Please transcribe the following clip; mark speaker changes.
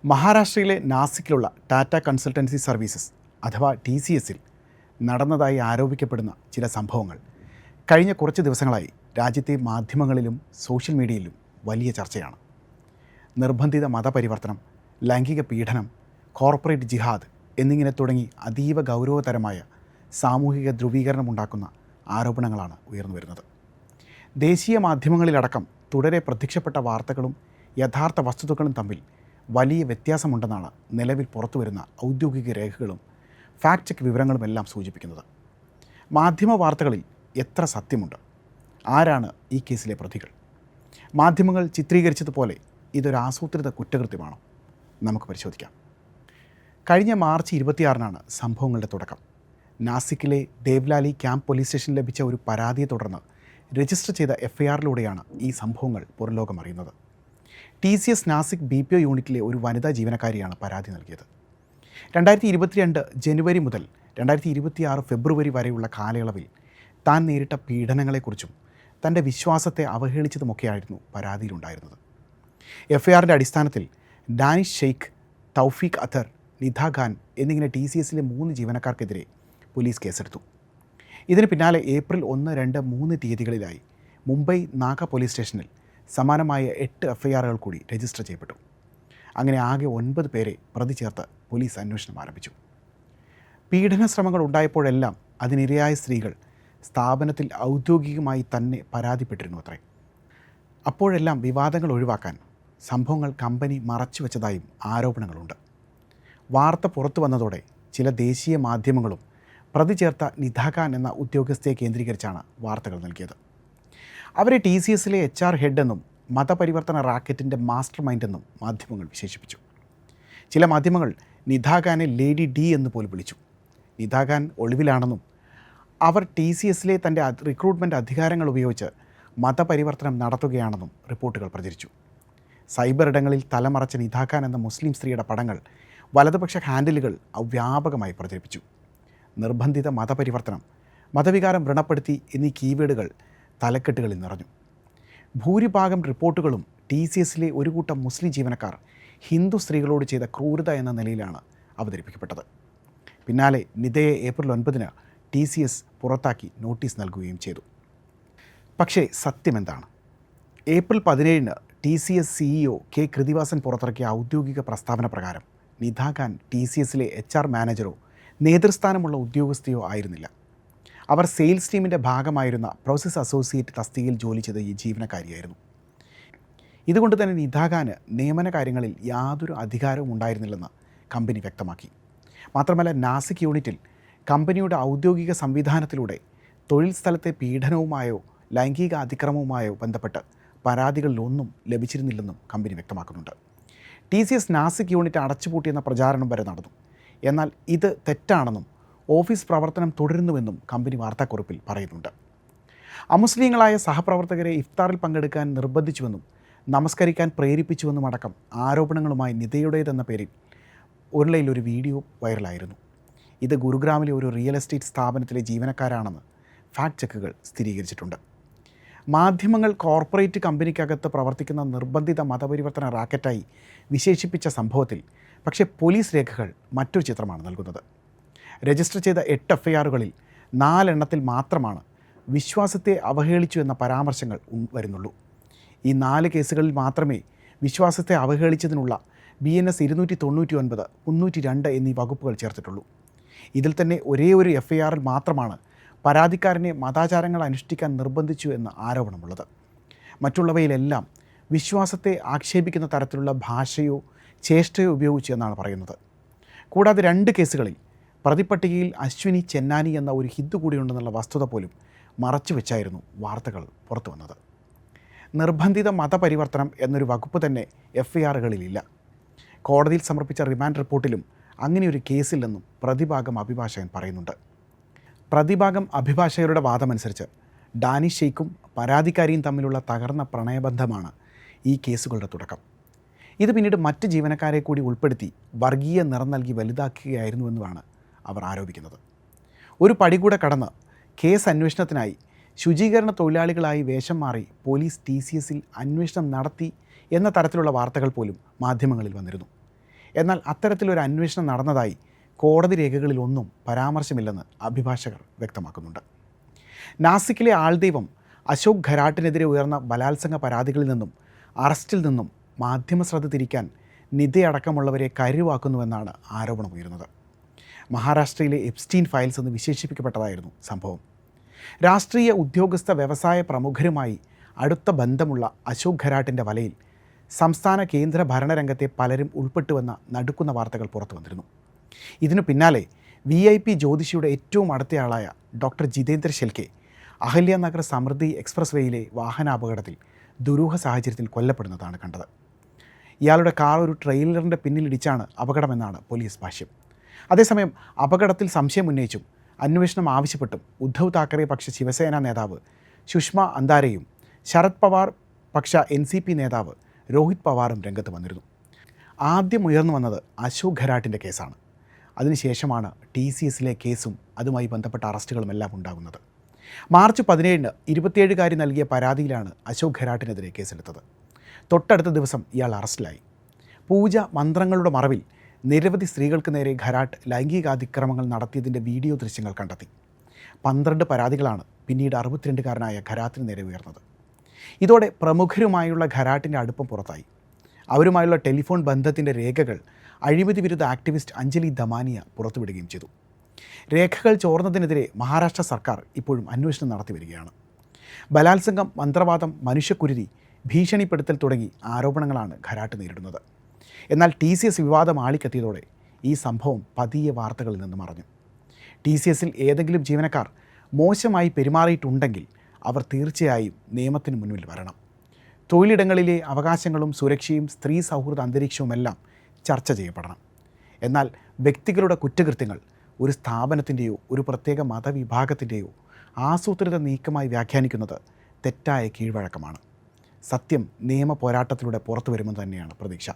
Speaker 1: മഹാരാഷ്ട്രയിലെ നാസിക്കിലുള്ള Tata consultancy services അഥവാ TCSൽ നടന്നതായി ആരോപിക്കപ്പെടുന്ന ചില സംഭവങ്ങൾ കഴിഞ്ഞ കുറച്ച് ദിവസങ്ങളായി രാജ്യത്തെ മാധ്യമങ്ങളിലും സോഷ്യൽ മീഡിയയിലും വലിയ ചർച്ചയാണ്. നിർബന്ധിത മതപരിവർത്തനം, ലൈംഗിക പീഡനം, കോർപ്പറേറ്റ് ജിഹാദ് എന്നിങ്ങനെ തുടങ്ങി അതീവ ഗൗരവതരമായ സാമൂഹിക ധ്രുവീകരണമുണ്ടാക്കുന്ന ആരോപണങ്ങളാണ് ഉയർന്നു വരുന്നത്. ദേശീയ മാധ്യമങ്ങളിലടക്കം തുടരെ പ്രത്യക്ഷപ്പെട്ട വാർത്തകളും യഥാർത്ഥ വസ്തുതകളും തമ്മിൽ വലിയ വ്യത്യാസമുണ്ടെന്നാണ് നിലവിൽ പുറത്തുവരുന്ന ഔദ്യോഗിക രേഖകളും ഫാക്ട് ചെക്ക് വിവരങ്ങളുമെല്ലാം സൂചിപ്പിക്കുന്നത്. മാധ്യമ വാർത്തകളിൽ എത്ര സത്യമുണ്ട്? ആരാണ് ഈ കേസിലെ പ്രതികൾ? മാധ്യമങ്ങൾ ചിത്രീകരിച്ചതുപോലെ ഇതൊരു ആസൂത്രിത കുറ്റകൃത്യമാണോ? നമുക്ക് പരിശോധിക്കാം. കഴിഞ്ഞ മാർച്ച് 26-നാണ് സംഭവങ്ങളുടെ തുടക്കം. നാസിക്കിലെ ദേവ്ലാലി ക്യാമ്പ് പോലീസ് സ്റ്റേഷനിൽ ലഭിച്ച ഒരു പരാതിയെ തുടർന്ന് രജിസ്റ്റർ ചെയ്ത FIRലൂടെയാണ് ഈ സംഭവങ്ങൾ പുറംലോകമറിയുന്നത്. TCS നാസിക് BPO യൂണിറ്റിലെ ഒരു വനിതാ ജീവനക്കാരിയാണ് പരാതി നൽകിയത്. 2022 ജനുവരി മുതൽ 2026 ഫെബ്രുവരി വരെയുള്ള കാലയളവിൽ താൻ നേരിട്ട പീഡനങ്ങളെക്കുറിച്ചും തൻ്റെ വിശ്വാസത്തെ അവഹേളിച്ചതുമൊക്കെയായിരുന്നു പരാതിയിലുണ്ടായിരുന്നത്. FIRൻ്റെ അടിസ്ഥാനത്തിൽ ഡാനിഷ് ഷെയ്ഖ്, തൗഫീഖ് അത്തർ, നിധ ഖാൻ എന്നിങ്ങനെ TCSലെ 3 ജീവനക്കാർക്കെതിരെ പോലീസ് കേസെടുത്തു. ഇതിന് പിന്നാലെ ഏപ്രിൽ 1, 2, 3 തീയതികളിലായി മുംബൈ നാഗ പോലീസ് സ്റ്റേഷനിൽ സമാനമായ 8 FIRകൾ കൂടി രജിസ്റ്റർ ചെയ്യപ്പെട്ടു. അങ്ങനെ ആകെ 9 പേരെ പ്രതി ചേർത്ത് പോലീസ് അന്വേഷണം ആരംഭിച്ചു. പീഡന ശ്രമങ്ങൾ ഉണ്ടായപ്പോഴെല്ലാം അതിനിരയായ സ്ത്രീകൾ സ്ഥാപനത്തിൽ ഔദ്യോഗികമായി തന്നെ പരാതിപ്പെട്ടിരുന്നു അത്രേ. അപ്പോഴെല്ലാം വിവാദങ്ങൾ ഒഴിവാക്കാൻ സംഭവങ്ങൾ കമ്പനി മറച്ചുവെച്ചതായും ആരോപണങ്ങളുണ്ട്. വാർത്ത പുറത്തു വന്നതോടെ ചില ദേശീയ മാധ്യമങ്ങളും പ്രതി ചേർത്ത നിധ ഖാൻ എന്ന ഉദ്യോഗസ്ഥയെ കേന്ദ്രീകരിച്ചാണ് വാർത്തകൾ നൽകിയത്. അവരെ TCSലെ HR ഹെഡ് എന്നും മതപരിവർത്തന റാക്കറ്റിൻ്റെ മാസ്റ്റർ മൈൻഡ് എന്നും മാധ്യമങ്ങൾ വിശേഷിപ്പിച്ചു. ചില മാധ്യമങ്ങൾ നിധ ഖാനെ ലേഡി D എന്ന് പോലും വിളിച്ചു. നിധ ഖാൻ ഒളിവിലാണെന്നും അവർ TCSലെ തൻ്റെ റിക്രൂട്ട്മെൻറ്റ് അധികാരങ്ങൾ ഉപയോഗിച്ച് മതപരിവർത്തനം നടത്തുകയാണെന്നും റിപ്പോർട്ടുകൾ പ്രചരിച്ചു. സൈബർ ഇടങ്ങളിൽ തലമറച്ച നിധ ഖാൻ എന്ന മുസ്ലിം സ്ത്രീയുടെ പടങ്ങൾ വലതുപക്ഷ ഹാൻഡിലുകൾ വ്യാപകമായി പ്രചരിപ്പിച്ചു. നിർബന്ധിത മതപരിവർത്തനം, മതവികാരം വ്രണപ്പെടുത്തി എന്നീ കീവേഡുകൾ തലക്കെട്ടുകളിൽ നിറഞ്ഞു. ഭൂരിഭാഗം റിപ്പോർട്ടുകളും TCSലെ ഒരു കൂട്ടം മുസ്ലിം ജീവനക്കാർ ഹിന്ദു സ്ത്രീകളോട് ചെയ്ത ക്രൂരത എന്ന നിലയിലാണ് അവതരിപ്പിക്കപ്പെട്ടത്. പിന്നാലെ നിധയെ ഏപ്രിൽ 9-ന് TCS പുറത്താക്കി നോട്ടീസ് നൽകുകയും ചെയ്തു. പക്ഷേ സത്യമെന്താണ്? ഏപ്രിൽ 17-ന് TCS CEO K കൃതിവാസൻ പുറത്തിറക്കിയ ഔദ്യോഗിക പ്രസ്താവന പ്രകാരം നിധ ഖാൻ TCSലെ HR മാനേജറോ നേതൃസ്ഥാനമുള്ള ഉദ്യോഗസ്ഥയോ ആയിരുന്നില്ല. അവർ സെയിൽസ് ടീമിൻ്റെ ഭാഗമായിരുന്ന പ്രോസസ് അസോസിയേറ്റ് തസ്തികയിൽ ജോലി ചെയ്ത ഈ ജീവനക്കാരിയായിരുന്നു. ഇതുകൊണ്ട് തന്നെ നിധ ഖാന് നിയമന കാര്യങ്ങളിൽ യാതൊരു അധികാരവും ഉണ്ടായിരുന്നില്ലെന്ന് കമ്പനി വ്യക്തമാക്കി. മാത്രമല്ല, നാസിക് യൂണിറ്റിൽ കമ്പനിയുടെ ഔദ്യോഗിക സംവിധാനത്തിലൂടെ തൊഴിൽ സ്ഥലത്തെ പീഡനവുമായോ ലൈംഗിക അതിക്രമവുമായോ ബന്ധപ്പെട്ട് പരാതികളിലൊന്നും ലഭിച്ചിരുന്നില്ലെന്നും കമ്പനി വ്യക്തമാക്കുന്നുണ്ട്. TCS നാസിക് യൂണിറ്റ് അടച്ചുപൂട്ടിയെന്ന പ്രചാരണം വരെ നടന്നു. എന്നാൽ ഇത് തെറ്റാണെന്നും ഓഫീസ് പ്രവർത്തനം തുടരുന്നുവെന്നും കമ്പനി വാർത്താക്കുറിപ്പിൽ പറയുന്നുണ്ട്. അമുസ്ലിങ്ങളായ സഹപ്രവർത്തകരെ ഇഫ്താറിൽ പങ്കെടുക്കാൻ നിർബന്ധിച്ചുവെന്നും നമസ്കരിക്കാൻ പ്രേരിപ്പിച്ചുവെന്നും അടക്കം ആരോപണങ്ങളുമായി നിധയുടേതെന്ന പേരിൽ ഓൺലൈനിൽ ഒരു വീഡിയോ വൈറലായിരുന്നു. ഇത് ഗുരുഗ്രാമിലെ ഒരു റിയൽ എസ്റ്റേറ്റ് സ്ഥാപനത്തിലെ ജീവനക്കാരാണെന്ന് ഫാക്ട് ചെക്കുകൾ സ്ഥിരീകരിച്ചിട്ടുണ്ട്. മാധ്യമങ്ങൾ കോർപ്പറേറ്റ് കമ്പനിക്കകത്ത് പ്രവർത്തിക്കുന്ന നിർബന്ധിത മതപരിവർത്തന റാക്കറ്റായി വിശേഷിപ്പിച്ച സംഭവത്തിൽ പക്ഷേ പോലീസ് രേഖകൾ മറ്റൊരു ചിത്രമാണ് നൽകുന്നത്. രജിസ്റ്റർ ചെയ്ത 8 FIRകളിൽ 4 എണ്ണത്തിൽ മാത്രമാണ് വിശ്വാസത്തെ അവഹേളിച്ചു എന്ന പരാമർശങ്ങൾ വരുന്നുള്ളൂ. ഈ 4 കേസുകളിൽ മാത്രമേ വിശ്വാസത്തെ അവഹേളിച്ചതിനുള്ള BNS 299, 302 എന്നീ വകുപ്പുകൾ ചേർത്തിട്ടുള്ളൂ. ഇതിൽ തന്നെ ഒരേ ഒരു FIRൽ മാത്രമാണ് പരാതിക്കാരനെ മതാചാരങ്ങൾ അനുഷ്ഠിക്കാൻ നിർബന്ധിച്ചു എന്ന ആരോപണമുള്ളത്. മറ്റുള്ളവയിലെല്ലാം വിശ്വാസത്തെ ആക്ഷേപിക്കുന്ന തരത്തിലുള്ള ഭാഷയോ ചേഷ്ടയോ ഉപയോഗിച്ചു എന്നാണ് പറയുന്നത്. കൂടാതെ 2 കേസുകളിൽ പ്രതിപട്ടികയിൽ അശ്വിനി ചെന്നാനി എന്ന ഒരു ഹിന്ദു കൂടിയുണ്ടെന്നുള്ള വസ്തുത പോലും മറച്ചു വെച്ചായിരുന്നു വാർത്തകൾ പുറത്തു വന്നത്. നിർബന്ധിത മതപരിവർത്തനം എന്നൊരു വകുപ്പ് തന്നെ FIRകളിലില്ല. കോടതിയിൽ സമർപ്പിച്ച റിമാൻഡ് റിപ്പോർട്ടിലും അങ്ങനെയൊരു കേസില്ലെന്നും പ്രതിഭാഗം അഭിഭാഷകൻ പറയുന്നുണ്ട്. പ്രതിഭാഗം അഭിഭാഷകരുടെ വാദമനുസരിച്ച് ഡാനിഷ് ഷെയ്ഖും പരാതിക്കാരിയും തമ്മിലുള്ള തകർന്ന പ്രണയബന്ധമാണ് ഈ കേസുകളുടെ തുടക്കം. ഇത് പിന്നീട് മറ്റ് ജീവനക്കാരെ കൂടി ഉൾപ്പെടുത്തി വർഗീയ നിറം നൽകി വലുതാക്കുകയായിരുന്നുവെന്നുമാണ് അവർ ആരോപിക്കുന്നത്. ഒരു പടി കൂടെ കടന്ന് കേസ് അന്വേഷണത്തിനായി ശുചീകരണ തൊഴിലാളികളായി വേഷം മാറി പോലീസ് TCSൽ അന്വേഷണം നടത്തി എന്ന തരത്തിലുള്ള വാർത്തകൾ പോലും മാധ്യമങ്ങളിൽ വന്നിരുന്നു. എന്നാൽ അത്തരത്തിലൊരു അന്വേഷണം നടന്നതായി കോടതി രേഖകളിലൊന്നും പരാമർശമില്ലെന്ന് അഭിഭാഷകർ വ്യക്തമാക്കുന്നുണ്ട്. നാസിക്കിലെ ആൾദൈവം അശോക് ഖരാട്ടിനെതിരെ ഉയർന്ന ബലാത്സംഗ പരാതികളിൽ നിന്നും അറസ്റ്റിൽ നിന്നും മാധ്യമശ്രദ്ധ തിരിക്കാൻ നിതയടക്കമുള്ളവരെ കരുവാക്കുന്നുവെന്നാണ് ആരോപണമുയരുന്നത്. മഹാരാഷ്ട്രയിലെ എപ്സ്റ്റീൻ ഫയൽസ് എന്ന് വിശേഷിപ്പിക്കപ്പെട്ടതായിരുന്നു സംഭവം. രാഷ്ട്രീയ ഉദ്യോഗസ്ഥ വ്യവസായ പ്രമുഖരുമായി അടുത്ത ബന്ധമുള്ള അശോക് ഖരാട്ടിൻ്റെ വലയിൽ സംസ്ഥാന കേന്ദ്ര ഭരണരംഗത്തെ പലരും ഉൾപ്പെട്ടുവെന്ന നടുക്കുന്ന വാർത്തകൾ പുറത്തു വന്നിരുന്നു. ഇതിനു പിന്നാലെ VIP ജ്യോതിഷിയുടെ ഏറ്റവും അടുത്തയാളായ ഡോക്ടർ ജിതേന്ദ്ര ഷെൽക്കെ അഹല്യനഗർ സമൃദ്ധി എക്സ്പ്രസ് വേയിലെ വാഹനാപകടത്തിൽ ദുരൂഹ സാഹചര്യത്തിൽ കൊല്ലപ്പെടുന്നതാണ് കണ്ടത്. ഇയാളുടെ കാർ ഒരു ട്രെയിലറിൻ്റെ പിന്നിലിടിച്ചാണ് അപകടമെന്നാണ് പോലീസ് ഭാഷ്യം. അതേസമയം അപകടത്തിൽ സംശയം ഉന്നയിച്ചും അന്വേഷണം ആവശ്യപ്പെട്ടും ഉദ്ധവ് താക്കറെ പക്ഷ ശിവസേന നേതാവ് സുഷ്മ അന്താരെയും ശരത് പവാർ പക്ഷ NCP നേതാവ് രോഹിത് പവാറും രംഗത്ത് വന്നിരുന്നു. ആദ്യം ഉയർന്നു വന്നത് അശോക് ഖരാട്ടിൻ്റെ കേസാണ്. അതിനുശേഷമാണ് TCSലെ കേസും അതുമായി ബന്ധപ്പെട്ട അറസ്റ്റുകളുമെല്ലാം ഉണ്ടാകുന്നത്. മാർച്ച് 17-ന് 27-കാരി നൽകിയ പരാതിയിലാണ് അശോക് ഖരാട്ടിനെതിരെ കേസെടുത്തത്. തൊട്ടടുത്ത ദിവസം ഇയാൾ അറസ്റ്റിലായി. പൂജ മന്ത്രങ്ങളുടെ മറവിൽ നിരവധി സ്ത്രീകൾക്ക് നേരെ ഖരാട്ട് ലൈംഗികാതിക്രമങ്ങൾ നടത്തിയതിൻ്റെ വീഡിയോ ദൃശ്യങ്ങൾ കണ്ടെത്തി. 12 പരാതികളാണ് പിന്നീട് 62-കാരനായ ഖരാത്തിന് നേരെ ഉയർന്നത്. ഇതോടെ പ്രമുഖരുമായുള്ള ഖരാട്ടിൻ്റെ അടുപ്പം പുറത്തായി. അവരുമായുള്ള ടെലിഫോൺ ബന്ധത്തിൻ്റെ രേഖകൾ അഴിമതി വിരുദ്ധ ആക്ടിവിസ്റ്റ് അഞ്ജലി ദമാനിയ പുറത്തുവിടുകയും ചെയ്തു. രേഖകൾ ചോർന്നതിനെതിരെ മഹാരാഷ്ട്ര സർക്കാർ ഇപ്പോഴും അന്വേഷണം നടത്തി വരികയാണ്. ബലാത്സംഗം, മന്ത്രവാദം, മനുഷ്യക്കുരുതി, ഭീഷണിപ്പെടുത്തൽ തുടങ്ങി ആരോപണങ്ങളാണ് ഖരാട്ട് നേരിടുന്നത്. എന്നാൽ TCS വിവാദം ആളിക്കത്തിയതോടെ ഈ സംഭവം പതിയെ വാർത്തകളിൽ നിന്ന് മറഞ്ഞു. TCSൽ ഏതെങ്കിലും ജീവനക്കാർ മോശമായി പെരുമാറിയിട്ടുണ്ടെങ്കിൽ അവർ തീർച്ചയായും നിയമത്തിന് മുന്നിൽ വരണം. തൊഴിലിടങ്ങളിലെ അവകാശങ്ങളും സുരക്ഷയും സ്ത്രീ സൗഹൃദ അന്തരീക്ഷവുമെല്ലാം ചർച്ച ചെയ്യപ്പെടണം. എന്നാൽ വ്യക്തികളുടെ കുറ്റകൃത്യങ്ങൾ ഒരു സ്ഥാപനത്തിൻ്റെയോ ഒരു പ്രത്യേക മതവിഭാഗത്തിൻ്റെയോ ആസൂത്രിത നീക്കമായി വ്യാഖ്യാനിക്കുന്നത് തെറ്റായ കീഴ്വഴക്കമാണ്. സത്യം നിയമ പോരാട്ടത്തിലൂടെ പുറത്തു വരുമെന്ന് തന്നെയാണ് പ്രതീക്ഷ.